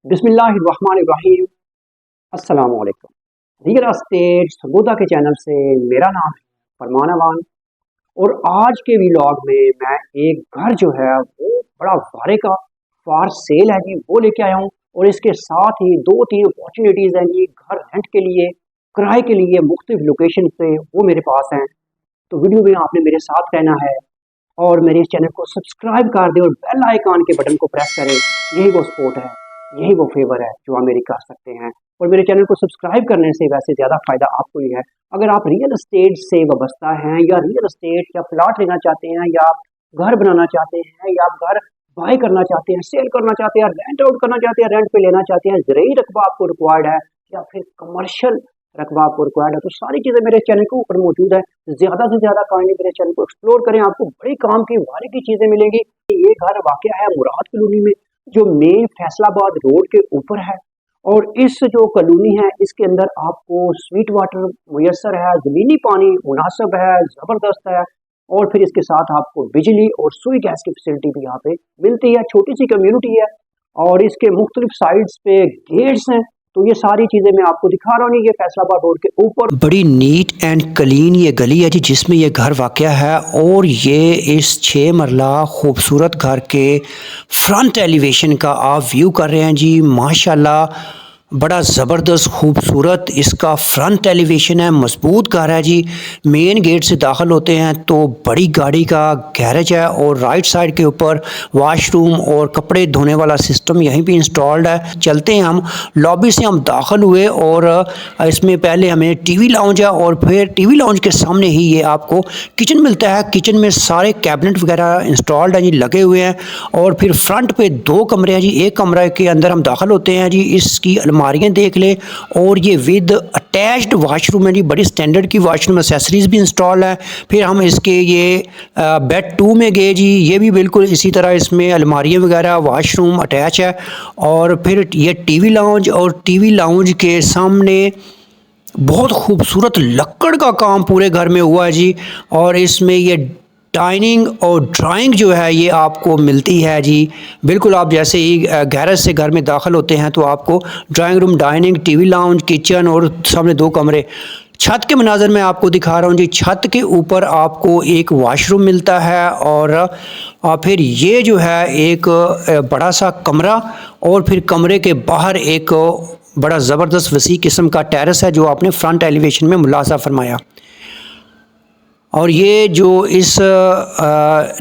बिस्मिल्लाहिर्रहमानिर्रहीम। अस्सलाम वालेकुम। रियल एस्टेट सबूता के चैनल से मेरा नाम है फरमान अमान और आज के व्लॉग में मैं एक घर जो है वो बड़ा वारे का फॉर सेल है जी, वो लेके आया हूँ। और इसके साथ ही दो तीन अपॉर्चुनिटीज़ हैं जी, घर रेंट के लिए, किराए के लिए, मुख्तलिफ लोकेशन पे वो मेरे पास हैं। तो वीडियो में आपने मेरे साथ रहना है और मेरे इस चैनल को सब्सक्राइब कर दें और बेल आइकन के बटन को प्रेस करें। यही वो सपोर्ट है, यही वो फेवर है जो आप मेरी कर सकते हैं। और मेरे चैनल को सब्सक्राइब करने से वैसे ज़्यादा फ़ायदा आपको ही है। अगर आप रियल एस्टेट से वाबस्ता हैं या रियल एस्टेट या प्लाट लेना चाहते हैं या आप घर बनाना चाहते हैं या आप घर बाय करना चाहते हैं, सेल करना चाहते हैं, रेंट आउट करना चाहते हैं, रेंट पे लेना चाहते हैं, ज़रूरी रकबा आपको रिक्वायर्ड है या फिर कमर्शियल रकबा आपको रिक्वायर्ड है, तो सारी चीज़ें मेरे चैनल के ऊपर मौजूद है। ज़्यादा से ज़्यादा काइंडली मेरे चैनल को एक्सप्लोर करें, आपको बड़ी काम की वाले की चीज़ें मिलेंगी। ये घर वाक़या है मुराद कॉलोनी में, जो मेन फैसलाबाद रोड के ऊपर है। और इस जो कॉलोनी है इसके अंदर आपको स्वीट वाटर मुयसर है, ज़मीनी पानी मुनासिब है, ज़बरदस्त है। और फिर इसके साथ आपको बिजली और सुई गैस की फैसिलिटी भी यहाँ पे मिलती है। छोटी सी कम्युनिटी है और इसके मुख्तलिफ साइड्स पे गेट्स हैं। तो ये सारी चीज़ें मैं आपको दिखा रहा हूँ। ये फैसलाबाद रोड के ऊपर बड़ी नीट एंड क्लीन ये गली है जी, जिसमें ये घर वाक़या है। और ये इस 6 मरला खूबसूरत घर के फ्रंट एलिवेशन का आप व्यू कर रहे हैं जी। माशाल्लाह बड़ा ज़बरदस्त खूबसूरत इसका फ्रंट एलिवेशन है, मजबूत घर है जी। मेन गेट से दाखिल होते हैं तो बड़ी गाड़ी का गैरेज है और राइट साइड के ऊपर वॉशरूम और कपड़े धोने वाला सिस्टम यहीं पे इंस्टॉल्ड है। चलते हैं हम लॉबी से हम दाखिल हुए और इसमें पहले हमें टीवी लाउंज है और फिर टीवी लाउंज के सामने ही ये आपको किचन मिलता है। किचन में सारे कैबिनेट वगैरह इंस्टॉल्ड हैं जी, लगे हुए हैं। और फिर फ्रंट पे 2 कमरे हैं जी। एक कमरे के अंदर हम दाखिल होते हैं जी, इसकी अलमारियाँ देख लें और ये विद अटैच्ड वाशरूम है जी, बड़ी स्टैंडर्ड की वाशरूम एसेसरीज भी इंस्टॉल है। फिर हम इसके ये बेड 2 में गए जी, ये भी बिल्कुल इसी तरह इसमें अलमारियाँ वगैरह वाशरूम अटैच है। और फिर ये टीवी लाउंज और टीवी लाउंज के सामने बहुत खूबसूरत लक्कड़ का काम पूरे घर में हुआ है जी। और इसमें ये डाइनिंग और ड्राइंग जो है ये आपको मिलती है जी। बिल्कुल आप जैसे ही गैरेज से घर में दाखिल होते हैं तो आपको drawing room, dining, TV lounge, kitchen और सामने 2 कमरे। छत के मनाज़र मैं आपको दिखा रहा हूँ जी। छत के ऊपर आपको एक वॉशरूम मिलता है और फिर ये जो है एक बड़ा सा कमरा और फिर कमरे के बाहर एक बड़ा ज़बरदस्त वसी किस्म का टेरेस है जो आपने फ्रंट एलिवेशन में मुलाजा फरमाया। और ये जो इस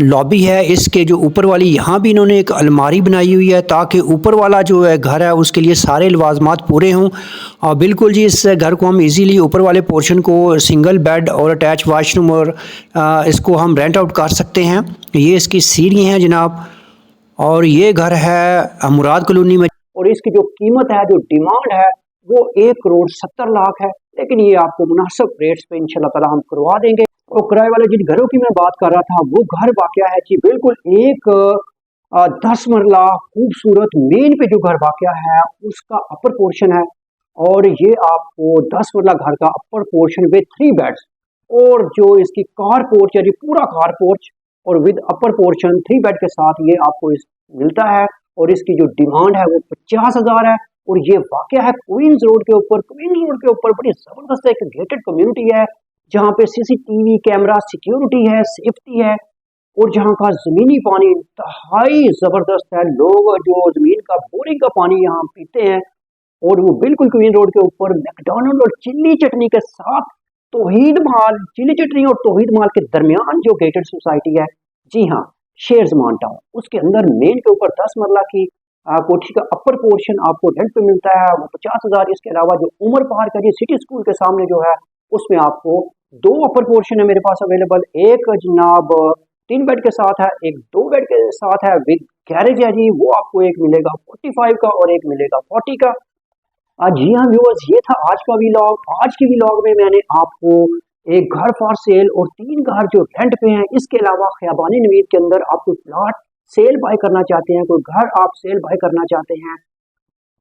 लॉबी है इसके जो ऊपर वाली यहाँ भी इन्होंने एक अलमारी बनाई हुई है ताकि ऊपर वाला जो है घर है उसके लिए सारे लवाजमात पूरे हों। और बिल्कुल जी इस घर को हम इजीली ऊपर वाले पोर्शन को सिंगल बेड और अटैच वाशरूम और इसको हम रेंट आउट कर सकते हैं। ये इसकी सीढ़ी हैं जनाब और ये घर है मुराद कॉलोनी में। और इसकी जो कीमत है, जो डिमांड है वो 1,70,00,000 है। लेकिन ये आपको मुनासिब रेट्स पे इंशाल्लाह ताला हम करवा देंगे। और किराए वाले जिन घरों की मैं बात कर रहा था वो घर वाक़या है जी, बिल्कुल एक 10 मरला खूबसूरत मेन पे जो घर वाक़या है उसका अपर पोर्शन है। और ये आपको 10 मरला घर का अपर पोर्शन विद 3 बेड्स और जो इसकी कार पोर्च है जी, पूरा कार पोर्च और विद अपर पोर्शन 3 बेड के साथ ये आपको इस मिलता है। और इसकी जो डिमांड है वो 50,000 है। और ये वाक़या है क्वींस रोड के ऊपर। क्वींस रोड के ऊपर बड़ी ज़बरदस्त एक गेटेड कम्युनिटी है जहाँ पे सीसीटीवी कैमरा सिक्योरिटी है, सेफ्टी है। और जहाँ का ज़मीनी पानी इंतहाई ज़बरदस्त है। लोग जो ज़मीन का बोरिंग का पानी यहाँ पीते हैं और वो बिल्कुल क्वीन रोड के ऊपर मैकडॉनल्ड और चिल्ली चटनी के साथ तौहीद महल, चिल्ली चटनी और तौहीद महल के दरमियान जो गेटेड सोसाइटी है, जी हाँ, शेयर्स मान टाउन, उसके अंदर मेन के ऊपर 10 मरला की कोठी का अपर पोर्शन आपको रेंट पे मिलता है, वो 50,000। इसके अलावा जो उमर पार्क है जी, सिटी स्कूल के सामने जो है उसमें आपको 2 अपर पोर्शन है मेरे पास अवेलेबल। एक जनाब 3 बेड के साथ है, एक 2 बेड के साथ है विद गैरेज है जी, वो आपको एक मिलेगा 45 का और एक मिलेगा 40 का। जी हाँ व्यूअर्स, ये था आज का व्लॉग। आज के व्लॉग में मैंने आपको एक घर फॉर सेल और 3 घर जो रेंट पे हैं, इसके अलावा खियाबानी नवीद के अंदर आप कोई प्लॉट सेल बाय करना चाहते हैं, कोई घर आप सेल बाय करना चाहते हैं,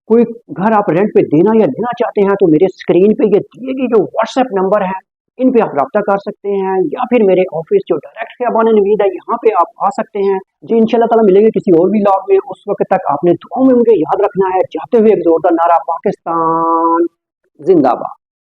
कोई घर आप रेंट पे देना या लेना चाहते हैं, तो मेरे स्क्रीन पे ये दिए गए जो व्हाट्सएप नंबर है इन पे आप रब्ता कर सकते हैं, या फिर मेरे ऑफिस जो डायरेक्ट खियाबान नवीद है यहाँ पे आप आ सकते हैं जी। इंशाल्लाह ताला मिलेंगे किसी और व्लॉग में। उस वक्त तक आपने दुआओं में मुझे याद रखना है। जाते हुए एक जोरदार नारा, पाकिस्तान जिंदाबाद।